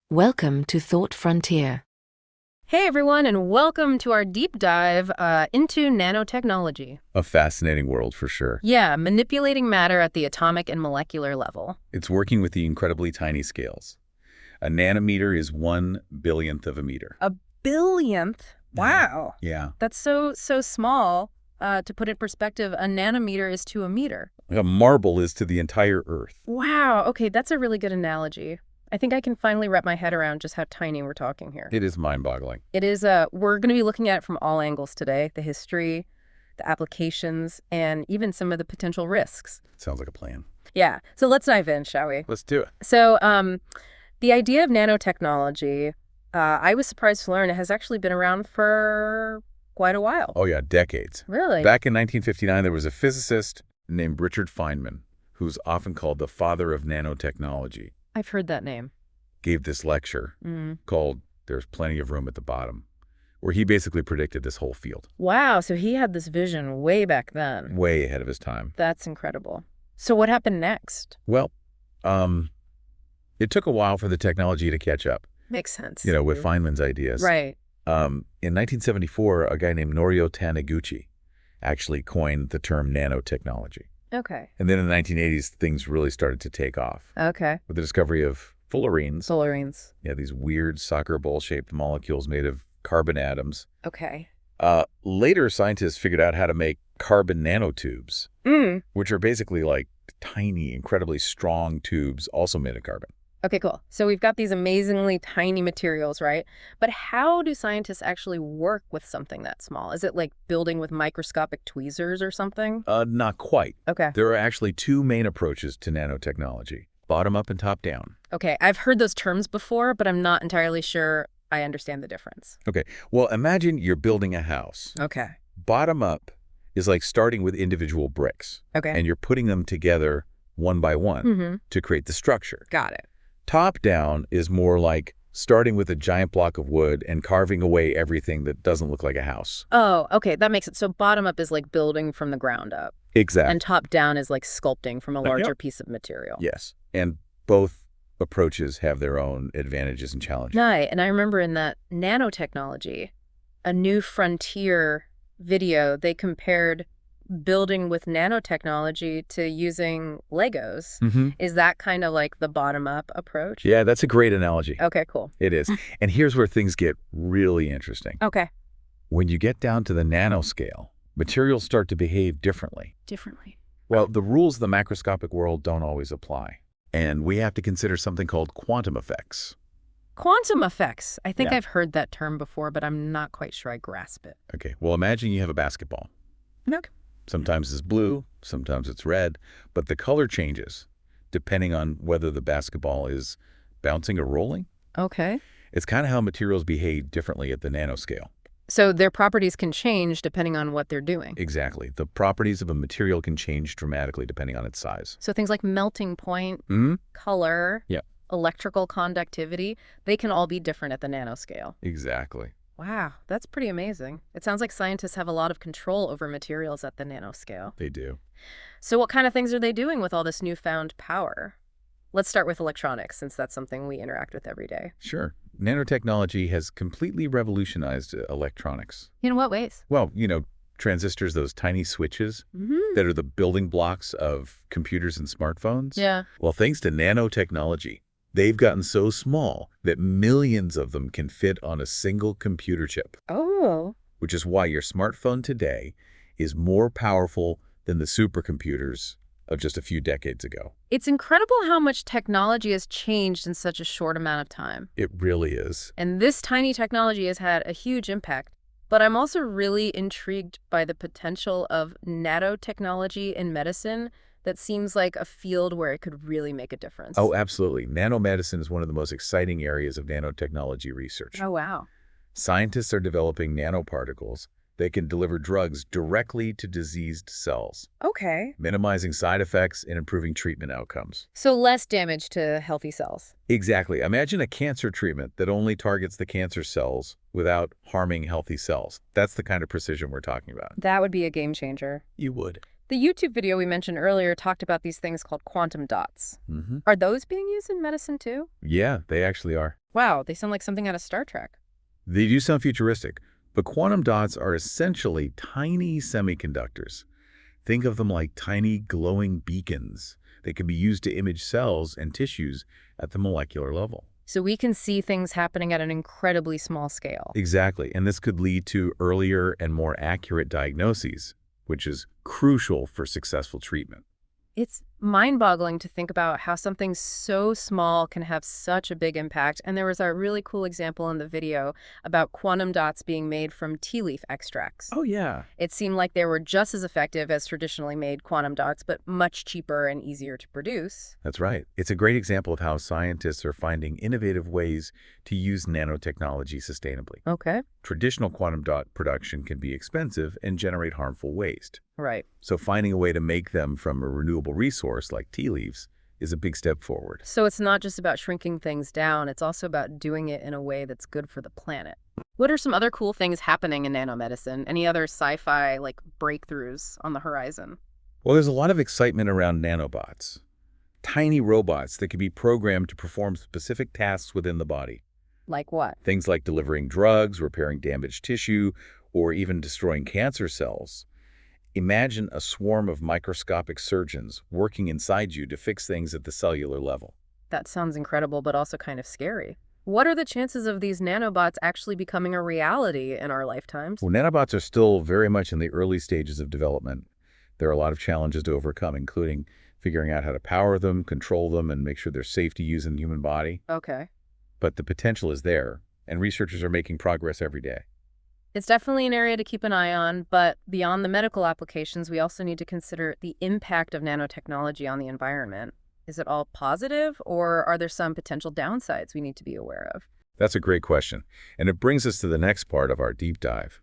Welcome to Thought Frontier. Hey everyone, and welcome to our deep dive into nanotechnology. A fascinating world for sure. Yeah, manipulating matter at the atomic and molecular level. It's working with the incredibly tiny scales. A nanometer is 1/1000th of a meter. A billionth? Wow. Yeah. That's so small. To put it in perspective, a nanometer is to a meter. Like a marble is to the entire Earth. Wow. Okay, that's a really good analogy. I think I can finally wrap my head around just how tiny we're talking here. It is mind-boggling. It is. We're going to be looking at it from all angles today: the history, the applications, and even some of the potential risks. Sounds like a plan. Yeah. So let's dive in, shall we? Let's do it. So the idea of nanotechnology, I was surprised to learn it has actually been around for quite a while. Oh yeah, decades. Really? Back in 1959, there was a physicist named Richard Feynman, who's often called the father of nanotechnology. I've heard that name. Gave this lecture called There's Plenty of Room at the Bottom, where he basically predicted this whole field. Wow, so he had this vision way back then. Way ahead of his time. That's incredible. So what happened next? Well, it took a while for the technology to catch up. Makes sense. You know, with Feynman's ideas. Right. In 1974, a guy named Norio Taniguchi actually coined the term nanotechnology. Okay. And then in the 1980s, things really started to take off. Okay. With the discovery of fullerenes. Fullerenes. Yeah, these weird soccer ball-shaped molecules made of carbon atoms. Okay. Later, scientists figured out how to make carbon nanotubes, which are basically like tiny, incredibly strong tubes also made of carbon. Okay, cool. So we've got these amazingly tiny materials, right? But how do scientists actually work with something that small? Is it like building with microscopic tweezers or something? Not quite. Okay. There are actually two main approaches to nanotechnology, bottom up and top down. Okay, I've heard those terms before, but I'm not entirely sure I understand the difference. Okay, well, imagine you're building a house. Okay. Bottom up is like starting with individual bricks. Okay. And you're putting them together one by one to create the structure. Got it. Top down is more like starting with a giant block of wood and carving away everything that doesn't look like a house. Oh, okay, that makes it. So bottom up is like building from the ground up. Exactly. And top down is like sculpting from a larger piece of material. Yes. And both approaches have their own advantages and challenges. Right, and I remember in that nanotechnology, a new frontier video, they compared building with nanotechnology to using Legos. Is that kind of like the bottom-up approach? Yeah, that's a great analogy. Okay, cool. It is. And here's where things get really interesting. Okay. When you get down to the nanoscale, materials start to behave differently. Differently. Well, the rules of the macroscopic world don't always apply. And we have to consider something called quantum effects. Quantum effects. I think Yeah. I've heard that term before, but I'm not quite sure I grasp it. Okay, well, imagine you have a basketball. Okay. Sometimes it's blue, sometimes it's red, but the color changes depending on whether the basketball is bouncing or rolling. Okay. It's kind of how materials behave differently at the nanoscale. So their properties can change depending on what they're doing. Exactly. The properties of a material can change dramatically depending on its size. So things like melting point, color, Yeah. electrical conductivity, they can all be different at the nanoscale. Exactly. Wow, that's pretty amazing. It sounds like scientists have a lot of control over materials at the nanoscale. They do. So what kind of things are they doing with all this newfound power? Let's start with electronics, since that's something we interact with every day. Sure. Nanotechnology has completely revolutionized electronics. In what ways? Well, transistors, those tiny switches that are the building blocks of computers and smartphones. Yeah. Well, thanks to nanotechnology, they've gotten so small that millions of them can fit on a single computer chip. Oh. Which is why your smartphone today is more powerful than the supercomputers of just a few decades ago. It's incredible how much technology has changed in such a short amount of time. It really is. And this tiny technology has had a huge impact. But I'm also really intrigued by the potential of nanotechnology in medicine. That seems like a field where it could really make a difference. Oh, absolutely. Nanomedicine is one of the most exciting areas of nanotechnology research. Oh, wow. Scientists are developing nanoparticles that can deliver drugs directly to diseased cells, Okay. minimizing side effects and improving treatment outcomes. So less damage to healthy cells. Exactly. Imagine a cancer treatment that only targets the cancer cells without harming healthy cells. That's the kind of precision we're talking about. That would be a game changer. You would. The YouTube video we mentioned earlier talked about these things called quantum dots. Are those being used in medicine too? Yeah, they actually are. Wow, they sound like something out of Star Trek. They do sound futuristic, but quantum dots are essentially tiny semiconductors. Think of them like tiny glowing beacons that can be used to image cells and tissues at the molecular level. So we can see things happening at an incredibly small scale. Exactly, and this could lead to earlier and more accurate diagnoses, which is crucial for successful treatment. It's mind-boggling to think about how something so small can have such a big impact. And there was a really cool example in the video about quantum dots being made from tea leaf extracts. Oh, yeah. It seemed like they were just as effective as traditionally made quantum dots, but much cheaper and easier to produce. That's right. It's a great example of how scientists are finding innovative ways to use nanotechnology sustainably. Okay. Traditional quantum dot production can be expensive and generate harmful waste. Right. So finding a way to make them from a renewable resource like tea leaves is a big step forward. So it's not just about shrinking things down, it's also about doing it in a way that's good for the planet. What are some other cool things happening in nanomedicine? Any other sci-fi breakthroughs on the horizon? Well, there's a lot of excitement around nanobots. Tiny robots that can be programmed to perform specific tasks within the body. Like what? Things like delivering drugs, repairing damaged tissue, or even destroying cancer cells. Imagine a swarm of microscopic surgeons working inside you to fix things at the cellular level. That sounds incredible, but also kind of scary. What are the chances of these nanobots actually becoming a reality in our lifetimes? Well, nanobots are still very much in the early stages of development. There are a lot of challenges to overcome, including figuring out how to power them, control them, and make sure they're safe to use in the human body. Okay. But the potential is there, and researchers are making progress every day. It's definitely an area to keep an eye on, but beyond the medical applications, we also need to consider the impact of nanotechnology on the environment. Is it all positive, or are there some potential downsides we need to be aware of? That's a great question, and it brings us to the next part of our deep dive.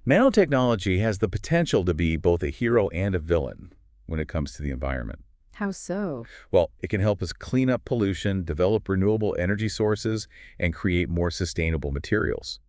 Nanotechnology has the potential to be both a hero and a villain when it comes to the environment. How so? Well, it can help us clean up pollution, develop renewable energy sources, and create more sustainable materials.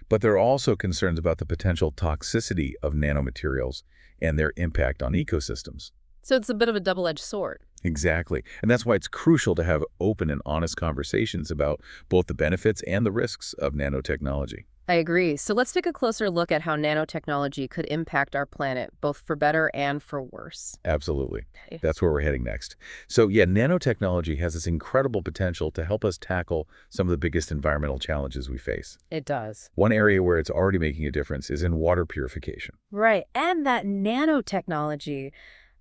But there are also concerns about the potential toxicity of nanomaterials and their impact on ecosystems. So it's a bit of a double-edged sword. Exactly. And that's why it's crucial to have open and honest conversations about both the benefits and the risks of nanotechnology. I agree. So let's take a closer look at how nanotechnology could impact our planet, both for better and for worse. Absolutely. Okay. That's where we're heading next. So yeah, nanotechnology has this incredible potential to help us tackle some of the biggest environmental challenges we face. It does. One area where it's already making a difference is in water purification. Right. And that nanotechnology.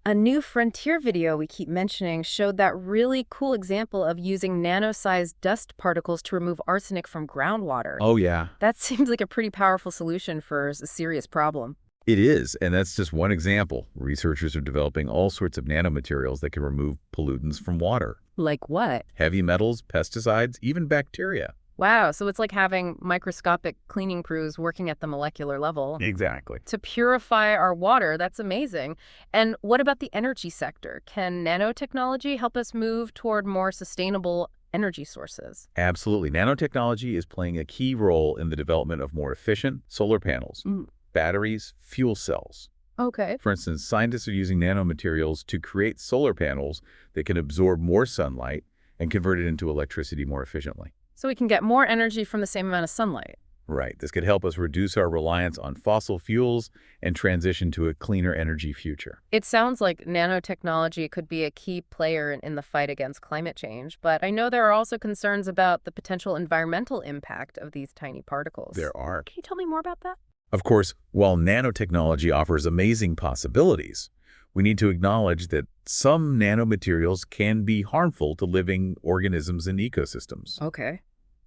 A new frontier video we keep mentioning showed that really cool example of using nano-sized dust particles to remove arsenic from groundwater. Oh, yeah. That seems like a pretty powerful solution for a serious problem. It is, and that's just one example. Researchers are developing all sorts of nanomaterials that can remove pollutants from water. Like what? Heavy metals, pesticides, even bacteria. Wow, so it's like having microscopic cleaning crews working at the molecular level. Exactly. To purify our water. That's amazing. And what about the energy sector? Can nanotechnology help us move toward more sustainable energy sources? Absolutely. Nanotechnology is playing a key role in the development of more efficient solar panels, batteries, fuel cells. Okay. For instance, scientists are using nanomaterials to create solar panels that can absorb more sunlight and convert it into electricity more efficiently. So we can get more energy from the same amount of sunlight. Right. This could help us reduce our reliance on fossil fuels and transition to a cleaner energy future. It sounds like nanotechnology could be a key player in the fight against climate change, but I know there are also concerns about the potential environmental impact of these tiny particles. There are. Can you tell me more about that? Of course, while nanotechnology offers amazing possibilities, we need to acknowledge that some nanomaterials can be harmful to living organisms and ecosystems. Okay.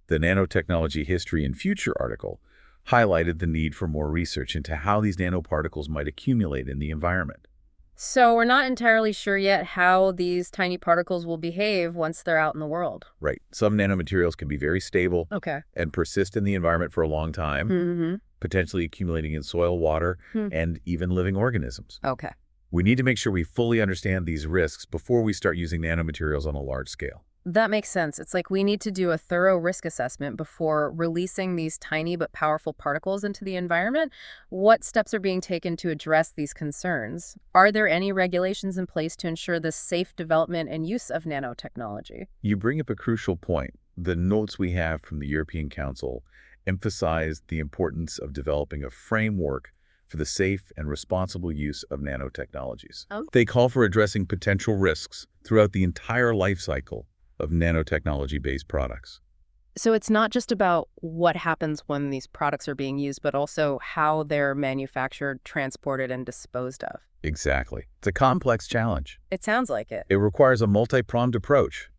The Nanotechnology History and Future article highlighted the need for more research into how these nanoparticles might accumulate in the environment. So we're not entirely sure yet how these tiny particles will behave once they're out in the world. Right. Some nanomaterials can be very stable Okay. and persist in the environment for a long time, potentially accumulating in soil, water, and even living organisms. Okay. We need to make sure we fully understand these risks before we start using nanomaterials on a large scale. That makes sense. It's like we need to do a thorough risk assessment before releasing these tiny but powerful particles into the environment. What steps are being taken to address these concerns? Are there any regulations in place to ensure the safe development and use of nanotechnology? You bring up a crucial point. the notes we have from the European Council emphasize the importance of developing a framework for the safe and responsible use of nanotechnologies. Oh. They call for addressing potential risks throughout the entire life cycle of nanotechnology-based products. So it's not just about what happens when these products are being used, but also how they're manufactured, transported, and disposed of. Exactly. It's a complex challenge. It sounds like it. It requires a multi-pronged approach.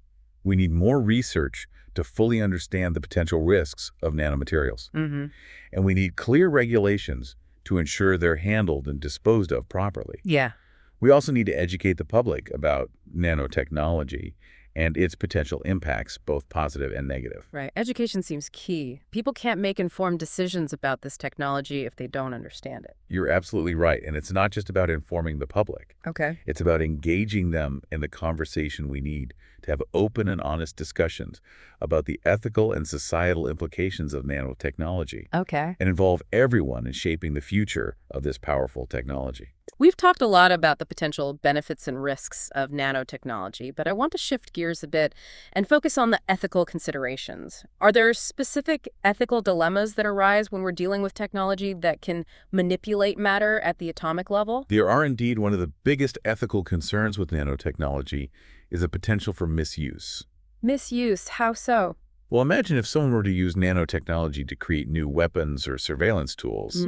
We need more research to fully understand the potential risks of nanomaterials. And we need clear regulations to ensure they're handled and disposed of properly. Yeah. We also need to educate the public about nanotechnology and its potential impacts, both positive and negative. Right. Education seems key. People can't make informed decisions about this technology if they don't understand it. You're absolutely right. And it's not just about informing the public. Okay. It's about engaging them in the conversation we need to have open and honest discussions about the ethical and societal implications of nanotechnology Okay. and involve everyone in shaping the future of this powerful technology. We've talked a lot about the potential benefits and risks of nanotechnology, but I want to shift gears a bit and focus on the ethical considerations. Are there specific ethical dilemmas that arise when we're dealing with technology that can manipulate matter at the atomic level? There are indeed one of the biggest ethical concerns with nanotechnology is the potential for misuse. Misuse, how so? Well, imagine if someone were to use nanotechnology to create new weapons or surveillance tools.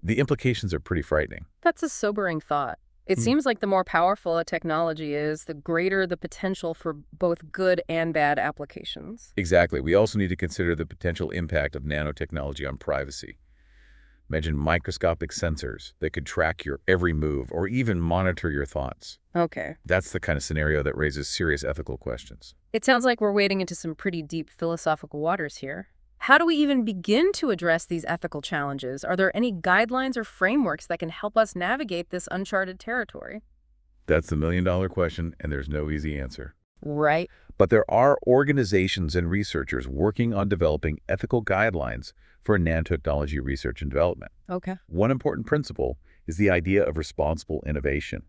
The implications are pretty frightening. That's a sobering thought. It seems like the more powerful a technology is, the greater the potential for both good and bad applications. Exactly. We also need to consider the potential impact of nanotechnology on privacy. Imagine microscopic sensors that could track your every move or even monitor your thoughts. Okay. That's the kind of scenario that raises serious ethical questions. It sounds like we're wading into some pretty deep philosophical waters here. How do we even begin to address these ethical challenges? Are there any guidelines or frameworks that can help us navigate this uncharted territory? That's the million-dollar question, and there's no easy answer. Right. But there are organizations and researchers working on developing ethical guidelines for nanotechnology research and development. Okay. One important principle is the idea of responsible innovation,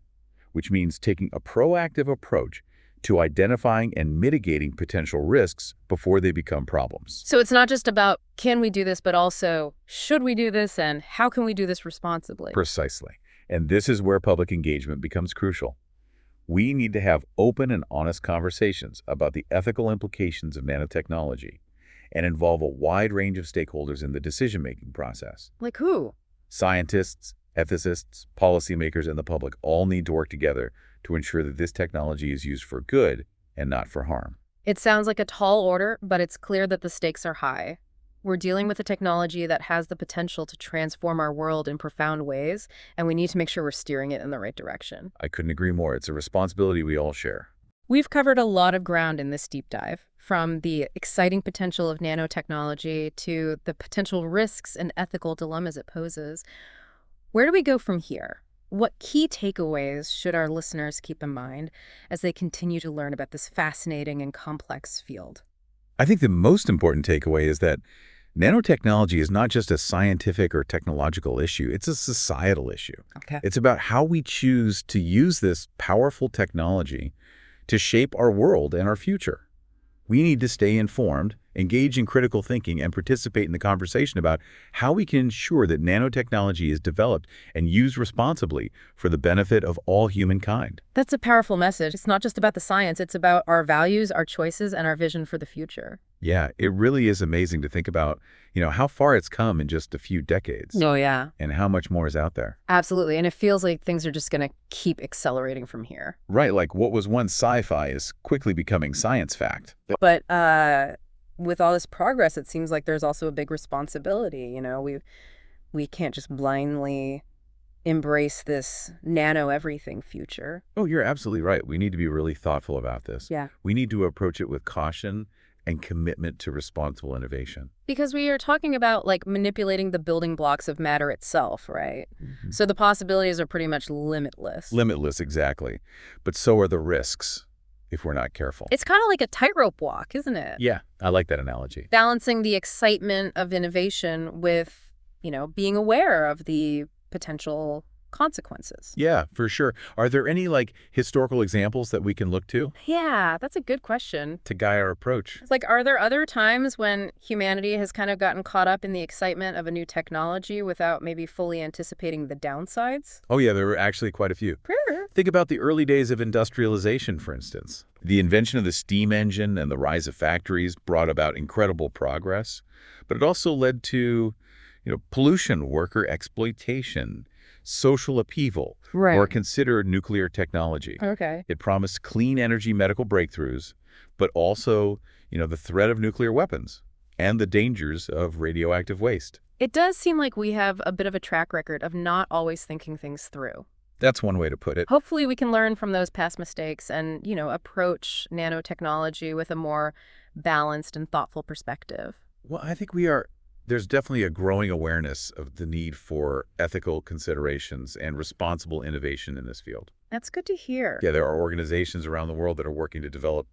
which means taking a proactive approach to identifying and mitigating potential risks before they become problems. So it's not just about can we do this, but also should we do this and how can we do this responsibly? Precisely. And this is where public engagement becomes crucial. We need to have open and honest conversations about the ethical implications of nanotechnology and involve a wide range of stakeholders in the decision-making process. Like who? Scientists, ethicists, policymakers, and the public all need to work together to ensure that this technology is used for good and not for harm. It sounds like a tall order, but it's clear that the stakes are high. We're dealing with a technology that has the potential to transform our world in profound ways, and we need to make sure we're steering it in the right direction. I couldn't agree more. It's a responsibility we all share. We've covered a lot of ground in this deep dive, from the exciting potential of nanotechnology to the potential risks and ethical dilemmas it poses. Where do we go from here? What key takeaways should our listeners keep in mind as they continue to learn about this fascinating and complex field? I think the most important takeaway is that nanotechnology is not just a scientific or technological issue, it's a societal issue. Okay. It's about how we choose to use this powerful technology to shape our world and our future. We need to stay informed, engage in critical thinking, and participate in the conversation about how we can ensure that nanotechnology is developed and used responsibly for the benefit of all humankind. That's a powerful message. It's not just about the science, it's about our values, our choices, and our vision for the future. Yeah, it really is amazing to think about, how far it's come in just a few decades. Oh, yeah. And how much more is out there. Absolutely. And it feels like things are just going to keep accelerating from here. Right, like what was once sci-fi is quickly becoming science fact. But with all this progress, it seems like there's also a big responsibility. We can't just blindly embrace this nano everything future. Oh, you're absolutely right. We need to be really thoughtful about this. Yeah. We need to approach it with caution and commitment to responsible innovation. Because we are talking about manipulating the building blocks of matter itself, right? Mm-hmm. So the possibilities are pretty much limitless. Limitless, exactly. But so are the risks if we're not careful. It's kind of like a tightrope walk, isn't it? Yeah, I like that analogy. Balancing the excitement of innovation with, being aware of the potential consequences. Yeah, for sure. Are there any, historical examples that we can look to Yeah, that's a good question. guide our approach? It's are there other times when humanity has kind of gotten caught up in the excitement of a new technology without maybe fully anticipating the downsides? Oh, yeah, there were actually quite a few. Sure. Think about the early days of industrialization, for instance. The invention of the steam engine and the rise of factories brought about incredible progress, but it also led to, pollution, worker exploitation, social upheaval, Right. or consider nuclear technology. Okay. It promised clean energy medical breakthroughs, but also, the threat of nuclear weapons and the dangers of radioactive waste. It does seem like we have a bit of a track record of not always thinking things through. That's one way to put it. Hopefully we can learn from those past mistakes and, approach nanotechnology with a more balanced and thoughtful perspective. Well, I think there's definitely a growing awareness of the need for ethical considerations and responsible innovation in this field. That's good to hear. Yeah, there are organizations around the world that are working to develop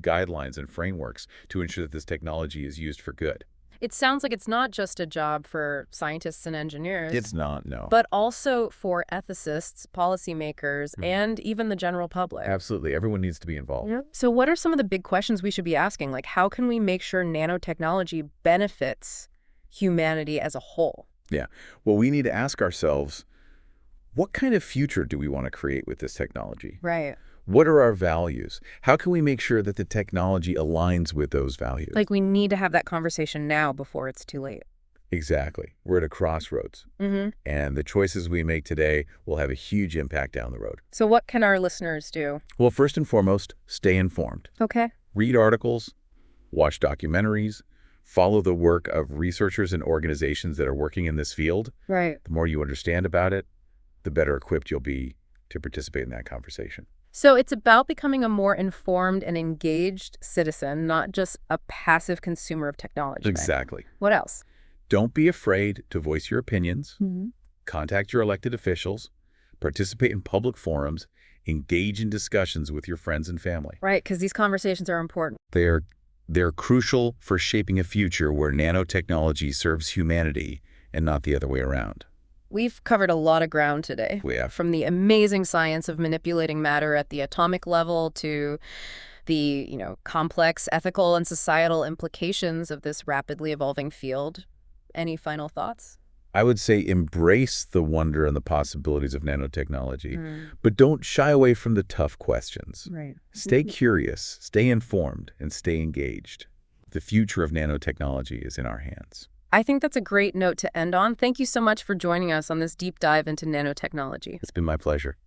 guidelines and frameworks to ensure that this technology is used for good. It sounds like it's not just a job for scientists and engineers. It's not, no. But also for ethicists, policymakers, and even the general public. Absolutely. Everyone needs to be involved. Yeah. So what are some of the big questions we should be asking? How can we make sure nanotechnology benefits humanity as a whole? Yeah. Well, we need to ask ourselves, what kind of future do we want to create with this technology? Right. What are our values? How can we make sure that the technology aligns with those values? We need to have that conversation now before it's too late. Exactly. We're at a crossroads. And the choices we make today will have a huge impact down the road. So what can our listeners do? Well, first and foremost, stay informed. Okay. Read articles, watch documentaries, follow the work of researchers and organizations that are working in this field. Right. The more you understand about it, the better equipped you'll be to participate in that conversation. So it's about becoming a more informed and engaged citizen, not just a passive consumer of technology. Exactly. What else? Don't be afraid to voice your opinions. Contact your elected officials. Participate in public forums. Engage in discussions with your friends and family. Right, because these conversations are important. They're crucial for shaping a future where nanotechnology serves humanity and not the other way around. We've covered a lot of ground today. We have. From the amazing science of manipulating matter at the atomic level to the, complex ethical and societal implications of this rapidly evolving field. Any final thoughts? I would say embrace the wonder and the possibilities of nanotechnology, but don't shy away from the tough questions. Right. Stay curious, stay informed, and stay engaged. The future of nanotechnology is in our hands. I think that's a great note to end on. Thank you so much for joining us on this deep dive into nanotechnology. It's been my pleasure.